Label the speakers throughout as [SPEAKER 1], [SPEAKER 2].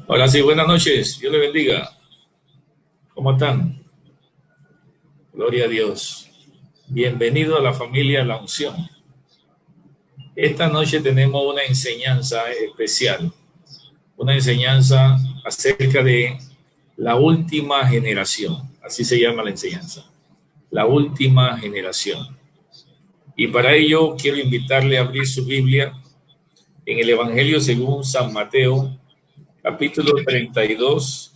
[SPEAKER 1] Hola, sí, buenas noches. Dios le bendiga. ¿Cómo están? Gloria a Dios. Bienvenido a la familia La Unción. Esta noche tenemos una enseñanza especial, una enseñanza acerca de la última generación. Así se llama la enseñanza, la última generación. Y para ello quiero invitarle a abrir su Biblia en el Evangelio según San Mateo, capítulo 32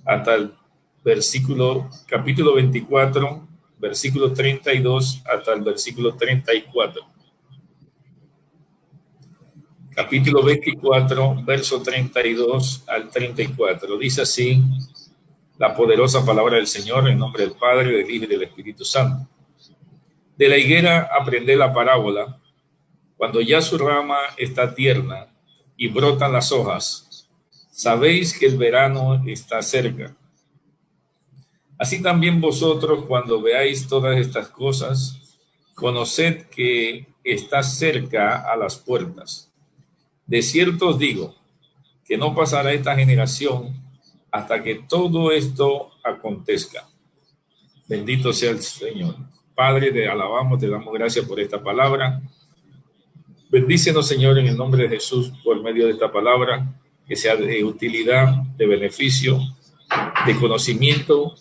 [SPEAKER 1] hasta el capítulo 24, versículo 32 hasta el versículo 34. Capítulo 24, verso 32 al 34. Dice así la poderosa palabra del Señor en nombre del Padre, del Hijo y del Espíritu Santo. De la higuera aprended la parábola, cuando ya su rama está tierna y brotan las hojas, sabéis que el verano está cerca. Así también vosotros, cuando veáis todas estas cosas, conoced que está cerca a las puertas. De cierto os digo, que no pasará esta generación hasta que todo esto acontezca. Bendito sea el Señor. Padre, te alabamos, te damos gracias por esta palabra. Bendícenos, Señor, en el nombre de Jesús, por medio de esta palabra, que sea de utilidad, de beneficio, de conocimiento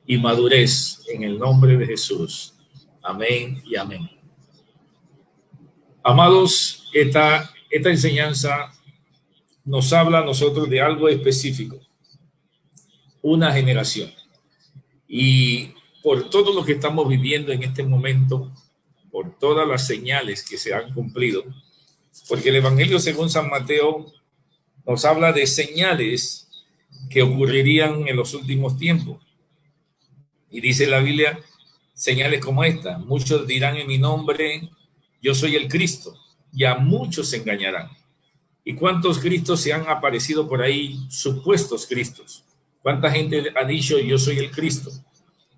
[SPEAKER 1] y madurez en el nombre de Jesús. Amén y amén. Amados, esta enseñanza nos habla a nosotros de algo específico, una generación. Y por todo lo que estamos viviendo en este momento, por todas las señales que se han cumplido, porque el Evangelio según San Mateo nos habla de señales que ocurrirían en los últimos tiempos. Y dice la Biblia, señales como esta: muchos dirán en mi nombre, yo soy el Cristo, y a muchos se engañarán. ¿Y cuántos Cristos se han aparecido por ahí, supuestos Cristos? ¿Cuánta gente ha dicho yo soy el Cristo?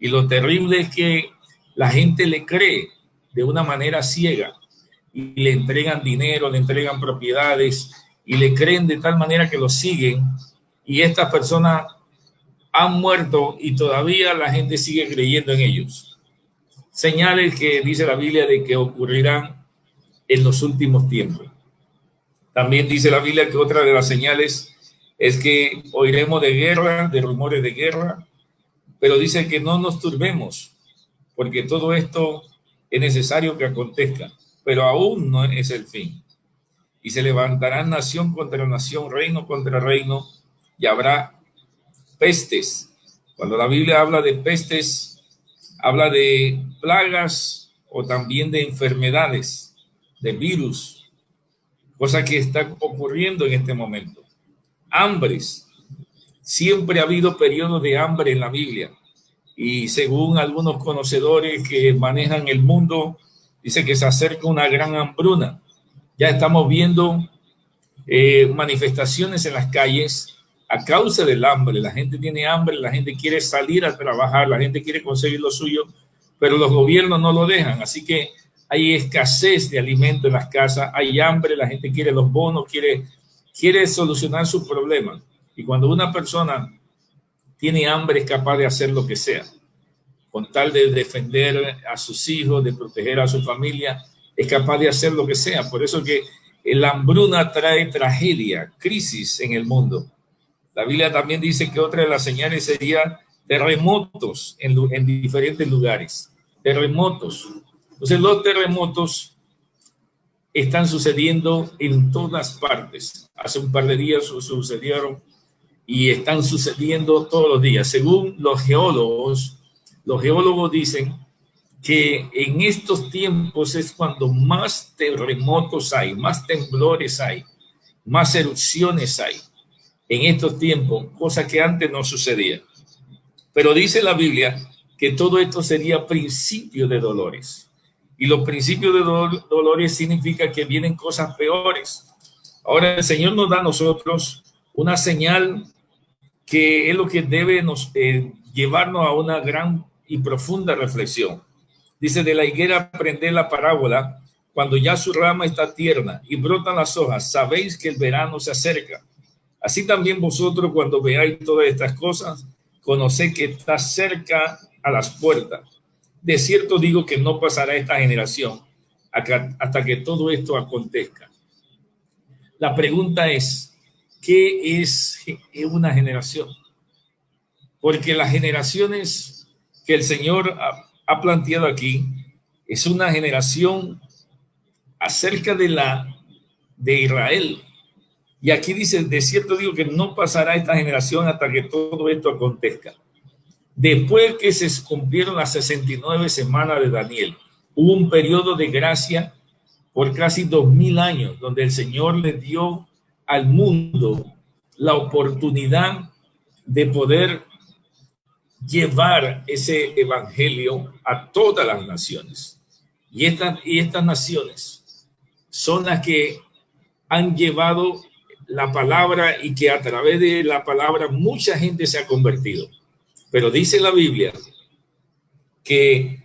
[SPEAKER 1] Y lo terrible es que la gente le cree de una manera ciega y le entregan dinero, le entregan propiedades y le creen de tal manera que lo siguen, y estas personas han muerto y todavía la gente sigue creyendo en ellos. Señales que dice la Biblia de que ocurrirán en los últimos tiempos. También dice la Biblia que otra de las señales es que oiremos de guerra, de rumores de guerra, pero dice que no nos turbemos, porque todo esto es necesario que acontezca, pero aún no es el fin. Y se levantará nación contra nación, reino contra reino, y habrá pestes. Cuando la Biblia habla de pestes, habla de plagas o también de enfermedades, de virus, cosa que está ocurriendo en este momento. Hambres. Siempre ha habido periodos de hambre en la Biblia. Y según algunos conocedores que manejan el mundo, dice que se acerca una gran hambruna. Ya estamos viendo manifestaciones en las calles a causa del hambre. La gente tiene hambre, la gente quiere salir a trabajar, la gente quiere conseguir lo suyo, pero los gobiernos no lo dejan. Así que hay escasez de alimento en las casas, hay hambre, la gente quiere los bonos, quiere solucionar sus problemas. Y cuando una persona tiene hambre es capaz de hacer lo que sea, con tal de defender a sus hijos, de proteger a su familia, es capaz de hacer lo que sea. Por eso que la hambruna trae tragedia, crisis en el mundo. La Biblia también dice que otra de las señales sería terremotos en diferentes lugares. Terremotos. Entonces los terremotos están sucediendo en todas partes. Hace un par de días sucedieron y están sucediendo todos los días. Según los geólogos dicen que en estos tiempos es cuando más terremotos hay, más temblores hay, más erupciones hay en estos tiempos, cosa que antes no sucedía. Pero dice la Biblia que todo esto sería principio de dolores. Y los principios de dolores significa que vienen cosas peores. Ahora el Señor nos da a nosotros una señal que es lo que debe llevarnos a una gran y profunda reflexión. Dice, de la higuera aprended la parábola, cuando ya su rama está tierna y brotan las hojas, sabéis que el verano se acerca. Así también vosotros, cuando veáis todas estas cosas, conoced que está cerca a las puertas. De cierto digo que no pasará esta generación hasta que todo esto acontezca. La pregunta es, ¿qué es una generación? Porque las generaciones que el Señor ha planteado aquí es una generación acerca de Israel. Y aquí dice, de cierto digo que no pasará esta generación hasta que todo esto acontezca. Después que se cumplieron las 69 semanas de Daniel, hubo un periodo de gracia por casi 2000 años, donde el Señor le dio al mundo la oportunidad de poder llevar ese evangelio a todas las naciones. Y estas naciones son las que han llevado la palabra y que a través de la palabra mucha gente se ha convertido. Pero dice la Biblia que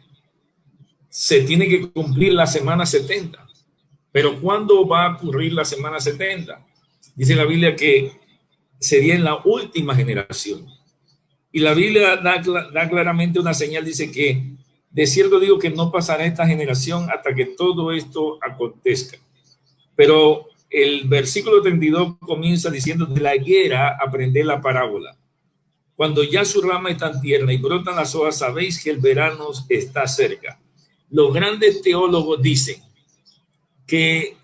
[SPEAKER 1] se tiene que cumplir la semana 70. Pero ¿cuándo va a ocurrir la semana 70? Dice la Biblia que sería en la última generación. Y la Biblia da claramente una señal, dice que de cierto digo que no pasará esta generación hasta que todo esto acontezca. Pero el versículo 32 comienza diciendo: de la higuera aprended la parábola. Cuando ya su rama está tierna y brotan las hojas, sabéis que el verano está cerca. Los grandes teólogos dicen que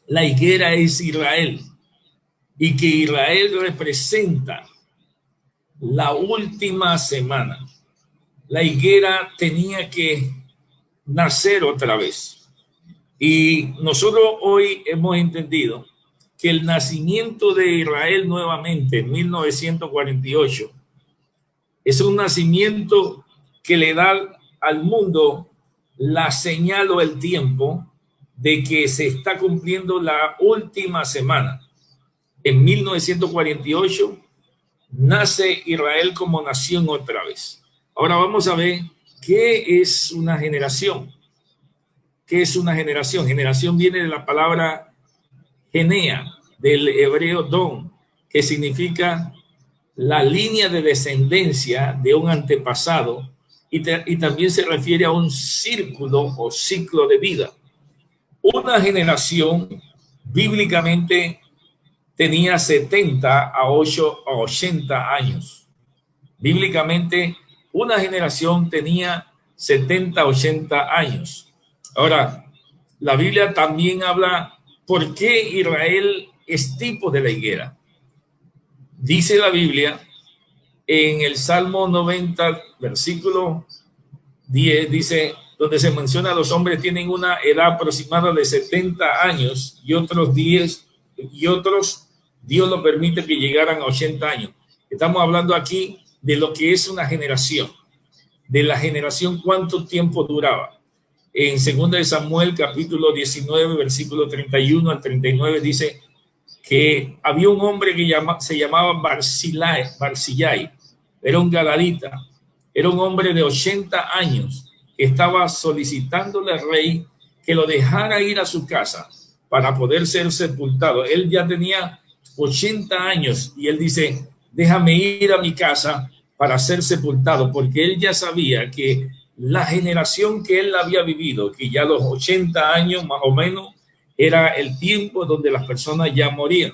[SPEAKER 1] la higuera es Israel y que Israel representa la última semana. La higuera tenía que nacer otra vez. Y nosotros hoy hemos entendido que el nacimiento de Israel nuevamente en 1948 es un nacimiento que le da al mundo la señal o el tiempo de que se está cumpliendo la última semana. En 1948 nace Israel como nación otra vez. Ahora vamos a ver qué es una generación. ¿Qué es una generación? Generación viene de la palabra genea, del hebreo don, que significa la línea de descendencia de un antepasado y también se refiere a un círculo o ciclo de vida. Una generación bíblicamente tenía 70 a 80 años. Bíblicamente, una generación tenía 70 a 80 años. Ahora, la Biblia también habla por qué Israel es tipo de la higuera. Dice la Biblia en el Salmo 90, versículo 10, dice, donde se menciona los hombres tienen una edad aproximada de 70 años y otros Dios lo permite que llegaran a 80 años. Estamos hablando aquí de lo que es una generación, de la generación, cuánto tiempo duraba. En 2 Samuel capítulo 19, versículo 31 al 39 dice que había un hombre que se llamaba Barzillai, era un galadita, era un hombre de 80 años que estaba solicitándole al rey que lo dejara ir a su casa para poder ser sepultado. Él ya tenía 80 años y él dice, déjame ir a mi casa para ser sepultado, porque él ya sabía que la generación que él había vivido, que ya los 80 años más o menos, era el tiempo donde las personas ya morían.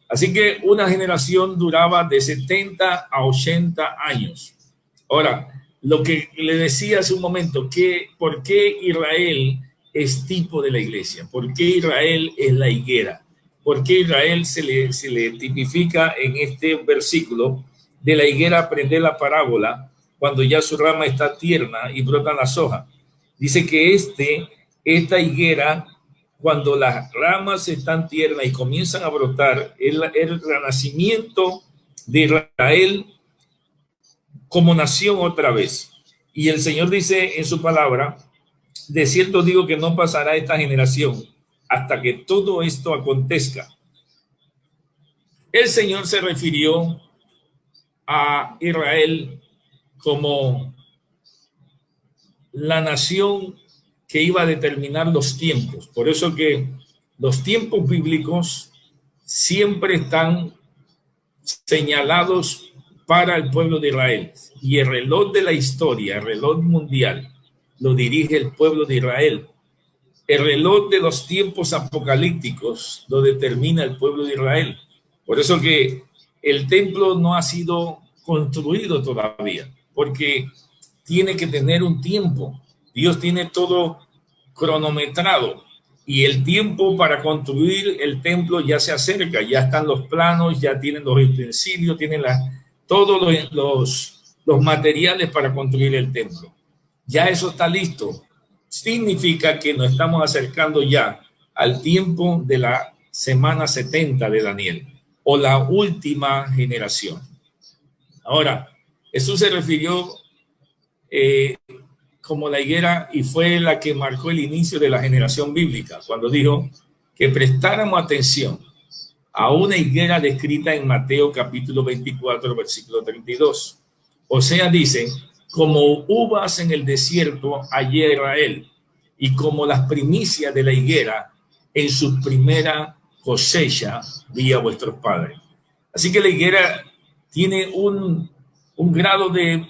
[SPEAKER 1] Así que una generación duraba de 70 a 80 años. Ahora, lo que le decía hace un momento, ¿por qué Israel es tipo de la iglesia? ¿Por qué Israel es la higuera? ¿Por qué Israel se le tipifica en este versículo de la higuera aprender la parábola cuando ya su rama está tierna y brotan las hojas? Dice que esta higuera, cuando las ramas están tiernas y comienzan a brotar, el renacimiento de Israel como nación otra vez. Y el Señor dice en su palabra, de cierto digo que no pasará esta generación hasta que todo esto acontezca. El Señor se refirió a Israel como la nación que iba a determinar los tiempos. Por eso que los tiempos bíblicos siempre están señalados para el pueblo de Israel. Y el reloj de la historia, el reloj mundial, lo dirige el pueblo de Israel. El reloj de los tiempos apocalípticos lo determina el pueblo de Israel. Por eso que el templo no ha sido construido todavía, porque tiene que tener un tiempo. Dios tiene todo cronometrado y el tiempo para construir el templo ya se acerca, ya están los planos, ya tienen los utensilios, tienen todos los materiales para construir el templo. Ya eso está listo. Significa que nos estamos acercando ya al tiempo de la semana 70 de Daniel, o la última generación. Ahora, Jesús se refirió como la higuera y fue la que marcó el inicio de la generación bíblica, cuando dijo que prestáramos atención a una higuera descrita en Mateo capítulo 24, versículo 32. O sea, dice, como uvas en el desierto hallé a Israel, y como las primicias de la higuera en su primera cosecha vi a vuestros padres. Así que la higuera tiene un grado de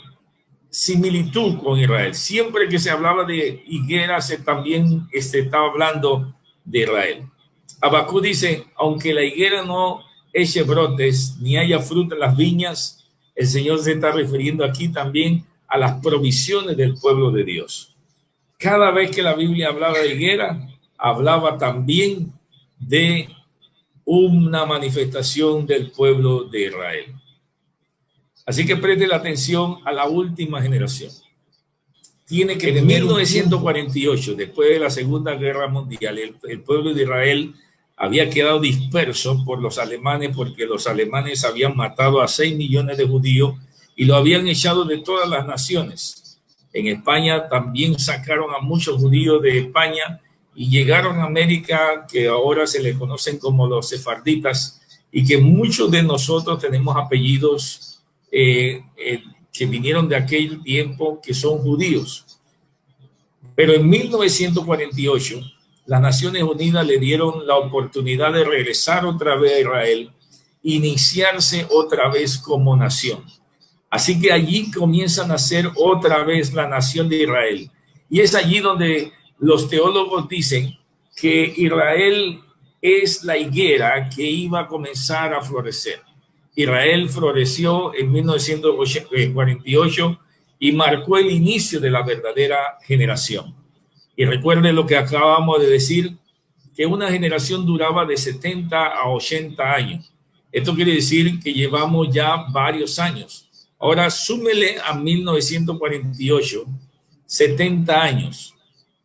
[SPEAKER 1] similitud con Israel. Siempre que se hablaba de higuera, también estaba hablando de Israel. Habacuc dice, aunque la higuera no eche brotes, ni haya fruta en las viñas, el Señor se está refiriendo aquí también a las provisiones del pueblo de Dios. Cada vez que la Biblia hablaba de higuera, hablaba también de una manifestación del pueblo de Israel. Así que preste la atención a la última generación. Tiene que en 1948, después de la Segunda Guerra Mundial, el pueblo de Israel había quedado disperso por los alemanes, porque los alemanes habían matado a 6 millones de judíos y lo habían echado de todas las naciones. En España también sacaron a muchos judíos de España y llegaron a América, que ahora se les conocen como los sefarditas, y que muchos de nosotros tenemos apellidos que vinieron de aquel tiempo, que son judíos. Pero en 1948, las Naciones Unidas le dieron la oportunidad de regresar otra vez a Israel, iniciarse otra vez como nación. Así que allí comienza a nacer otra vez la nación de Israel. Y es allí donde los teólogos dicen que Israel es la higuera que iba a comenzar a florecer. Israel floreció en 1948 y marcó el inicio de la verdadera generación. Y recuerden lo que acabamos de decir, que una generación duraba de 70 a 80 años. Esto quiere decir que llevamos ya varios años. Ahora súmele a 1948, 70 años.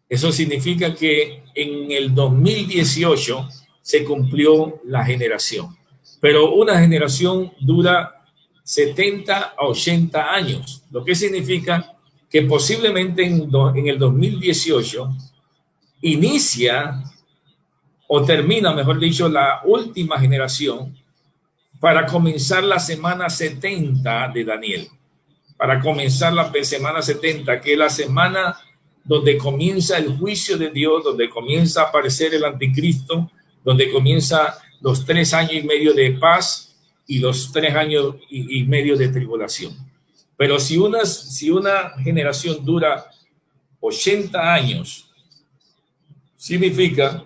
[SPEAKER 1] Eso significa que en el 2018 se cumplió la generación. Pero una generación dura 70 a 80 años, lo que significa que posiblemente en el 2018 inicia o termina, mejor dicho, la última generación para comenzar la semana 70 de Daniel. Para comenzar la semana 70, que es la semana donde comienza el juicio de Dios, donde comienza a aparecer el anticristo, donde comienza los 3 años y medio de paz y los 3 años y medio de tribulación. Pero si una generación dura 80 años, significa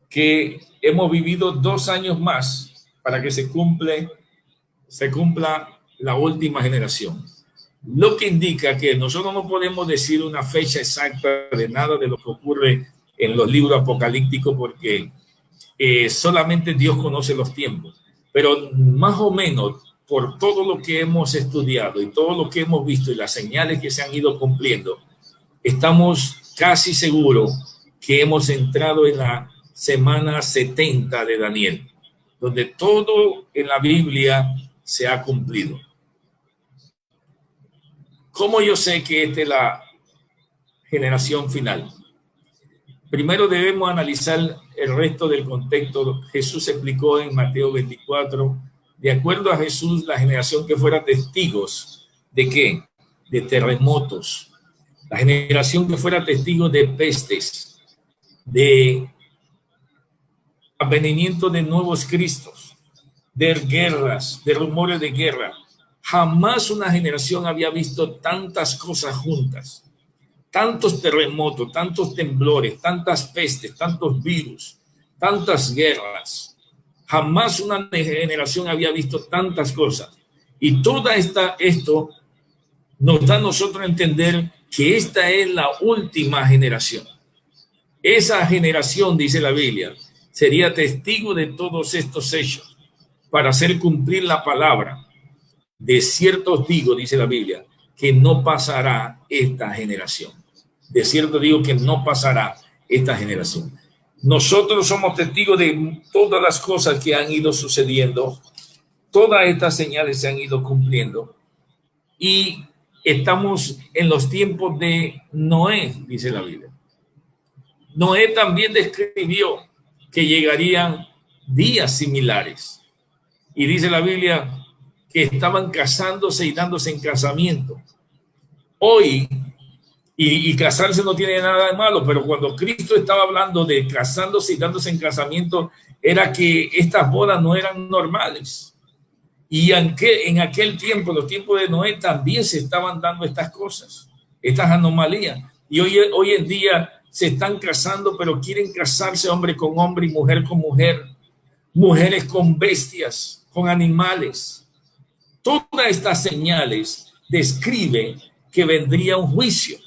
[SPEAKER 1] que hemos vivido 2 años más para que se cumpla la última generación. Lo que indica que nosotros no podemos decir una fecha exacta de nada de lo que ocurre en los libros apocalípticos, porque solamente Dios conoce los tiempos. Pero más o menos, por todo lo que hemos estudiado y todo lo que hemos visto y las señales que se han ido cumpliendo, estamos casi seguros que hemos entrado en la semana 70 de Daniel, donde todo en la Biblia se ha cumplido. ¿Cómo yo sé que esta es la generación final? Primero debemos analizar el resto del contexto. Jesús explicó en Mateo 24, de acuerdo a Jesús, la generación que fuera testigos ¿de qué? De terremotos. La generación que fuera testigo de pestes, de advenimiento de nuevos cristos, de guerras, de rumores de guerra. Jamás una generación había visto tantas cosas juntas, tantos terremotos, tantos temblores, tantas pestes, tantos virus, tantas guerras. Jamás una generación había visto tantas cosas. Y esto nos da a nosotros a entender que esta es la última generación. Esa generación, dice la Biblia, sería testigo de todos estos hechos para hacer cumplir la palabra. De cierto os digo, dice la Biblia, que no pasará esta generación. De cierto digo que no pasará esta generación. Nosotros somos testigos de todas las cosas que han ido sucediendo. Todas estas señales se han ido cumpliendo. Y estamos en los tiempos de Noé, dice la Biblia. Noé también describió que llegarían días similares. Y dice la Biblia que estaban casándose y dándose en casamiento. Hoy, y casarse no tiene nada de malo, pero cuando Cristo estaba hablando de casándose y dándose en casamiento, era que estas bodas no eran normales. Y en aquel tiempo, en los tiempos de Noé, también se estaban dando estas cosas, estas anomalías. Y hoy en día se están casando, pero quieren casarse hombre con hombre y mujer con mujer, mujeres con bestias, con animales. Todas estas señales describen que vendría un juicio,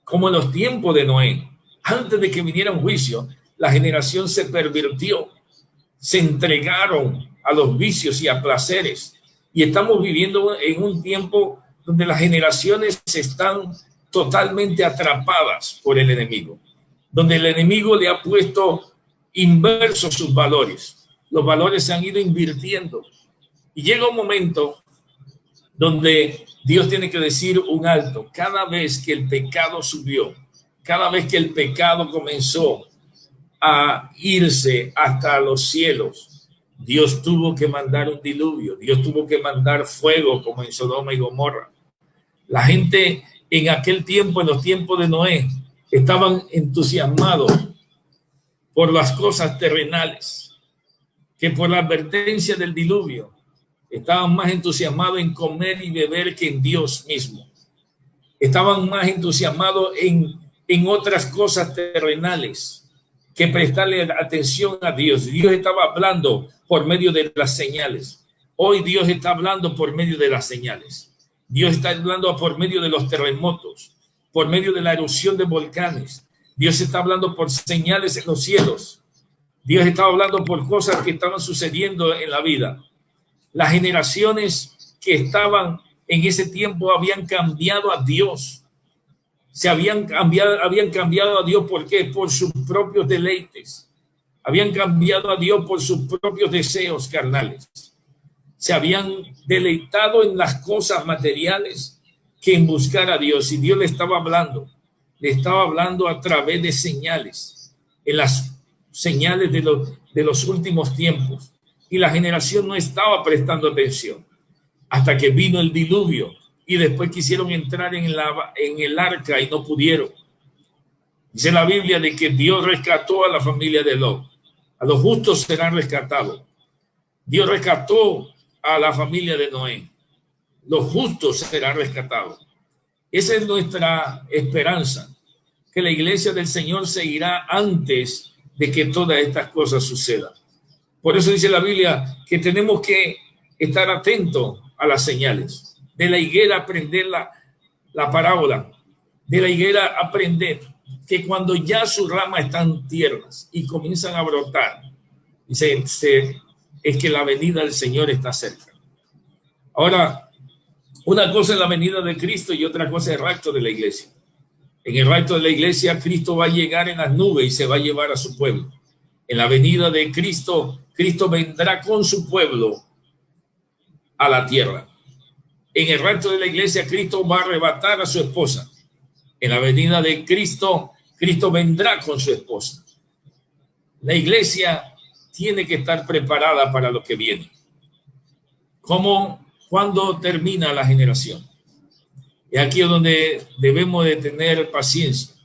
[SPEAKER 1] como en los tiempos de Noé. Antes de que viniera un juicio, la generación se pervirtió, se entregaron a los vicios y a placeres. Y estamos viviendo en un tiempo donde las generaciones están totalmente atrapadas por el enemigo, donde el enemigo le ha puesto inversos sus valores. Los valores se han ido invirtiendo. Y llega un momento donde Dios tiene que decir un alto. Cada vez que el pecado subió, cada vez que el pecado comenzó a irse hasta los cielos, Dios tuvo que mandar un diluvio. Dios tuvo que mandar fuego como en Sodoma y Gomorra. La gente en aquel tiempo, en los tiempos de Noé, estaban entusiasmados por las cosas terrenales que por la advertencia del diluvio. Estaban más entusiasmados en comer y beber que en Dios mismo. Estaban más entusiasmados en otras cosas terrenales que prestarle atención a Dios. Dios estaba hablando por medio de las señales. Hoy Dios está hablando por medio de las señales. Dios está hablando por medio de los terremotos, por medio de la erupción de volcanes. Dios está hablando por señales en los cielos. Dios estaba hablando por cosas que estaban sucediendo en la vida. Las generaciones que estaban en ese tiempo habían cambiado a Dios. Habían cambiado a Dios. ¿Por qué? Por sus propios deleites. Habían cambiado a Dios por sus propios deseos carnales. Se habían deleitado en las cosas materiales que en buscar a Dios. Y Dios le estaba hablando a través de señales, en las señales de los últimos tiempos. Y la generación no estaba prestando atención hasta que vino el diluvio y después quisieron entrar en el arca y no pudieron. Dice la Biblia de que Dios rescató a la familia de Lot. A los justos serán rescatados. Dios rescató a la familia de Noé. Los justos serán rescatados. Esa es nuestra esperanza, que la iglesia del Señor seguirá antes de que todas estas cosas sucedan. Por eso dice la Biblia que tenemos que estar atentos a las señales. De la higuera aprender la parábola. De la higuera aprender que cuando ya sus ramas están tiernas y comienzan a brotar, dice, es que la venida del Señor está cerca. Ahora, una cosa es la venida de Cristo y otra cosa es el rapto de la iglesia. En el rapto de la iglesia, Cristo va a llegar en las nubes y se va a llevar a su pueblo. En la venida de Cristo, Cristo vendrá con su pueblo a la tierra. En el rapto de la iglesia, Cristo va a arrebatar a su esposa. En la venida de Cristo, Cristo vendrá con su esposa. La iglesia tiene que estar preparada para lo que viene. ¿Cuándo termina la generación? Y aquí es donde debemos de tener paciencia.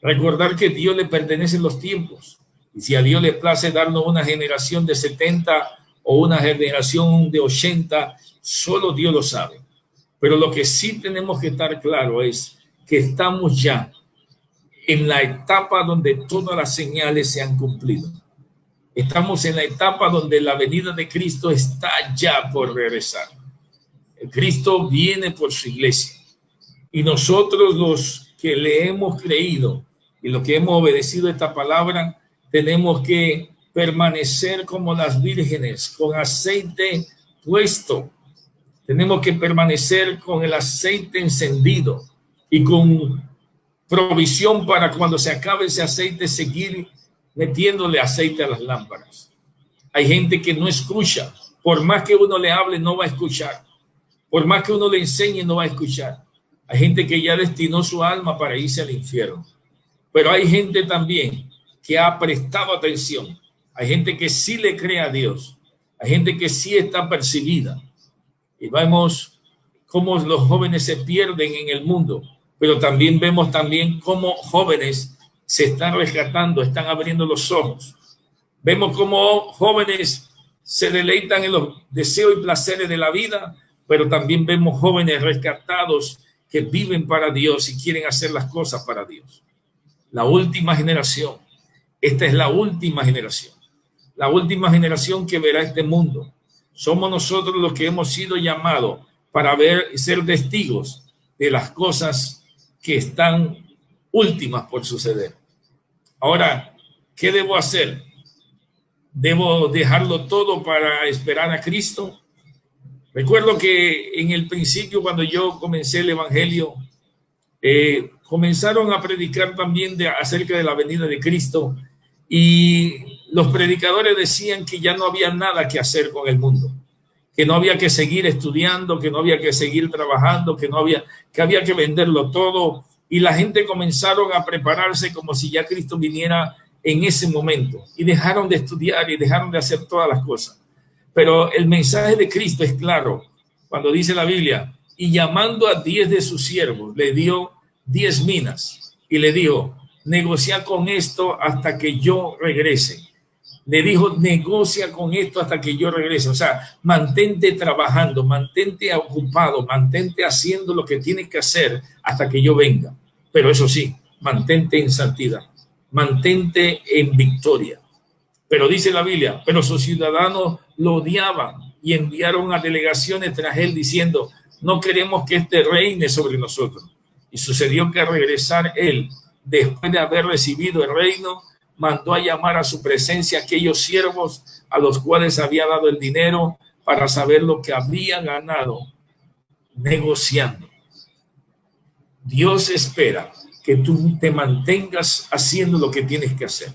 [SPEAKER 1] Recordar que a Dios le pertenecen los tiempos. Y si a Dios le place darnos una generación de 70, o una generación de 80, solo Dios lo sabe. Pero lo que sí tenemos que estar claro es que estamos ya en la etapa donde todas las señales se han cumplido. Estamos en la etapa donde la venida de Cristo está ya por regresar. Cristo viene por su iglesia. Y nosotros, los que le hemos creído y los que hemos obedecido esta palabra, tenemos que permanecer como las vírgenes, con aceite puesto. Tenemos que permanecer con el aceite encendido y con provisión para cuando se acabe ese aceite seguir metiéndole aceite a las lámparas. Hay gente que no escucha. Por más que uno le hable, no va a escuchar. Por más que uno le enseñe, no va a escuchar. Hay gente que ya destinó su alma para irse al infierno. Pero hay gente también que ha prestado atención. Hay gente que sí le cree a Dios. Hay gente que sí está percibida. Y vemos cómo los jóvenes se pierden en el mundo. Pero también vemos también cómo jóvenes se están rescatando, están abriendo los ojos. Vemos cómo jóvenes se deleitan en los deseos y placeres de la vida, pero también vemos jóvenes rescatados que viven para Dios y quieren hacer las cosas para Dios. La última generación, esta es la última generación que verá este mundo. Somos nosotros los que hemos sido llamados para ser testigos de las cosas que están últimas por suceder. Ahora, ¿qué debo hacer? ¿Debo dejarlo todo para esperar a Cristo? Recuerdo que en el principio, cuando yo comencé el evangelio, comenzaron a predicar también acerca de la venida de Cristo, y los predicadores decían que ya no había nada que hacer con el mundo, que no había que seguir estudiando, que no había que seguir trabajando, que había que venderlo todo, y la gente comenzaron a prepararse como si ya Cristo viniera en ese momento, y dejaron de estudiar y dejaron de hacer todas las cosas. Pero el mensaje de Cristo es claro cuando dice la Biblia: y llamando a 10 de sus siervos, le dio 10 minas y le dijo: negocia con esto hasta que yo regrese. Le dijo: negocia con esto hasta que yo regrese. O sea, mantente trabajando, mantente ocupado, mantente haciendo lo que tienes que hacer hasta que yo venga. Pero eso sí, mantente en santidad, mantente en victoria. Pero dice la Biblia, pero sus ciudadanos lo odiaban y enviaron a delegaciones tras él diciendo: no queremos que este reine sobre nosotros. Y sucedió que al regresar él, después de haber recibido el reino, mandó a llamar a su presencia a aquellos siervos a los cuales había dado el dinero para saber lo que habían ganado negociando. Dios espera que tú te mantengas haciendo lo que tienes que hacer.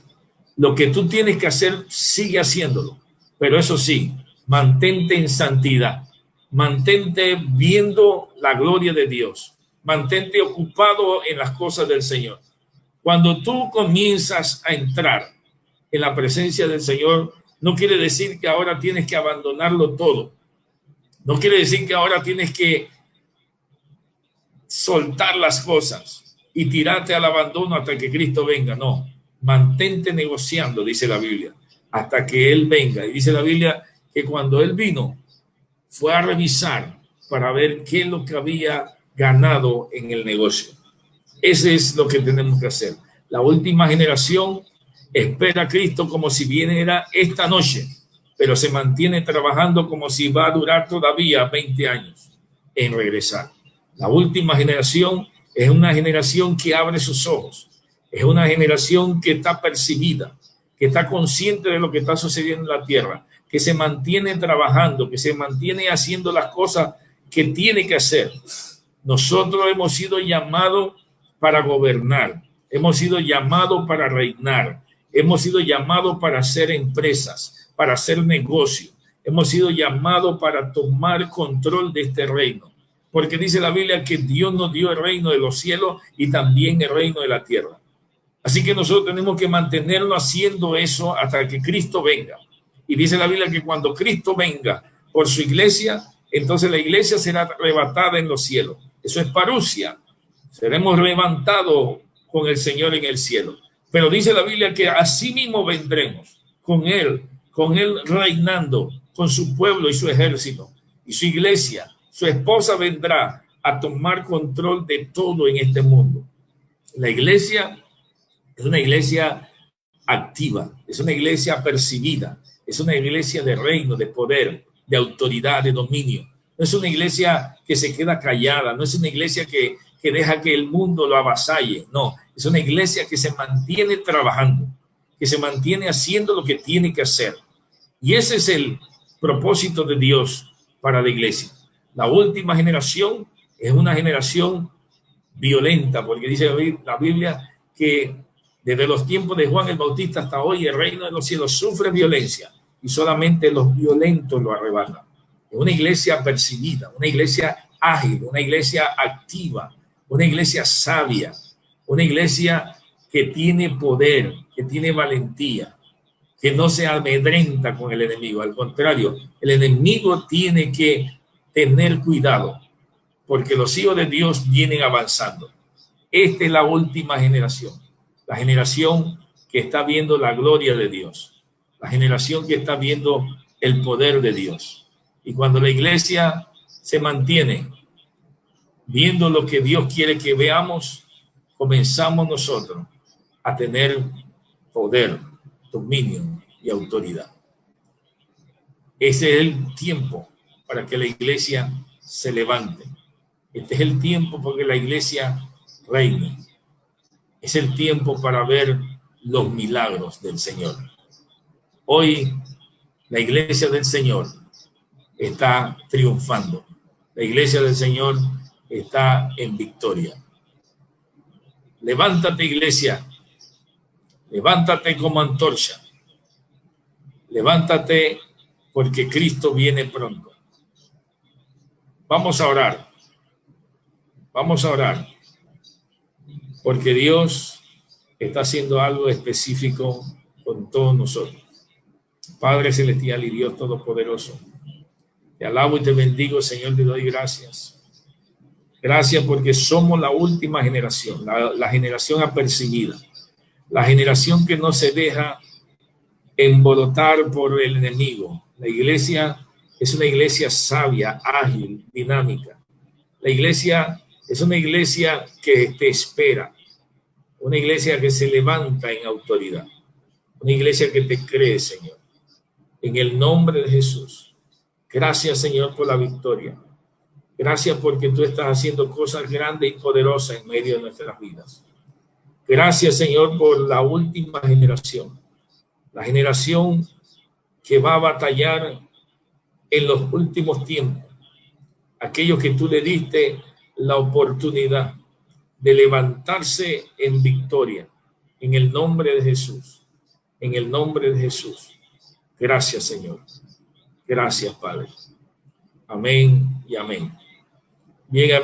[SPEAKER 1] Lo que tú tienes que hacer, sigue haciéndolo. Pero eso sí, mantente en santidad. Mantente viendo la gloria de Dios. Mantente ocupado en las cosas del Señor. Cuando tú comienzas a entrar en la presencia del Señor, no quiere decir que ahora tienes que abandonarlo todo. No quiere decir que ahora tienes que soltar las cosas y tirarte al abandono hasta que Cristo venga. No, mantente negociando, dice la Biblia, hasta que Él venga. Y dice la Biblia que cuando Él vino, fue a revisar para ver qué es lo que había ganado en el negocio. Ese es lo que tenemos que hacer. La última generación espera a Cristo como si viniera esta noche, pero se mantiene trabajando como si va a durar todavía 20 años en regresar. La última generación es una generación que abre sus ojos, es una generación que está percibida, que está consciente de lo que está sucediendo en la tierra, que se mantiene trabajando, que se mantiene haciendo las cosas que tiene que hacer. Nosotros hemos sido llamados para gobernar, hemos sido llamados para reinar, hemos sido llamados para hacer empresas, para hacer negocios, hemos sido llamados para tomar control de este reino, porque dice la Biblia que Dios nos dio el reino de los cielos y también el reino de la tierra. Así que nosotros tenemos que mantenerlo haciendo eso hasta que Cristo venga. Y dice la Biblia que cuando Cristo venga por su iglesia, entonces la iglesia será arrebatada en los cielos. Eso es parusia. Seremos levantados con el Señor en el cielo. Pero dice la Biblia que así mismo vendremos con Él reinando con su pueblo y su ejército y su iglesia. Su esposa vendrá a tomar control de todo en este mundo. La iglesia es una iglesia activa, es una iglesia percibida, es una iglesia de reino, de poder, de autoridad, de dominio. No es una iglesia que se queda callada, no es una iglesia que deja que el mundo lo avasalle, no, es una iglesia que se mantiene trabajando, que se mantiene haciendo lo que tiene que hacer. Y ese es el propósito de Dios para la iglesia. La última generación es una generación violenta, porque dice la Biblia que desde los tiempos de Juan el Bautista hasta hoy el reino de los cielos sufre violencia y solamente los violentos lo arrebatan. Es una iglesia percibida, una iglesia ágil, una iglesia activa, una iglesia sabia, una iglesia que tiene poder, que tiene valentía, que no se amedrenta con el enemigo. Al contrario, el enemigo tiene que tener cuidado porque los hijos de Dios vienen avanzando. Esta es la última generación, la generación que está viendo la gloria de Dios, la generación que está viendo el poder de Dios. Y cuando la iglesia se mantiene viendo lo que Dios quiere que veamos, comenzamos nosotros a tener poder, dominio y autoridad. Ese es el tiempo para que la iglesia se levante. Este es el tiempo para que la iglesia reine. Es el tiempo para ver los milagros del Señor. Hoy la iglesia del Señor está triunfando. La iglesia del Señor está en victoria. Levántate, iglesia. Levántate como antorcha. Levántate porque Cristo viene pronto. Vamos a orar. Vamos a orar. Porque Dios está haciendo algo específico con todos nosotros. Padre celestial y Dios todopoderoso, te alabo y te bendigo, Señor, te doy gracias. Gracias porque somos la última generación, la generación apercibida, la generación que no se deja embolotar por el enemigo. La iglesia es una iglesia sabia, ágil, dinámica. La iglesia es una iglesia que te espera, una iglesia que se levanta en autoridad, una iglesia que te cree, Señor. En el nombre de Jesús. Gracias, Señor, por la victoria. Gracias porque tú estás haciendo cosas grandes y poderosas en medio de nuestras vidas. Gracias, Señor, por la última generación. La generación que va a batallar en los últimos tiempos. Aquellos que tú le diste la oportunidad de levantarse en victoria. En el nombre de Jesús. En el nombre de Jesús. Gracias, Señor. Gracias, Padre. Amén y amén. Bien,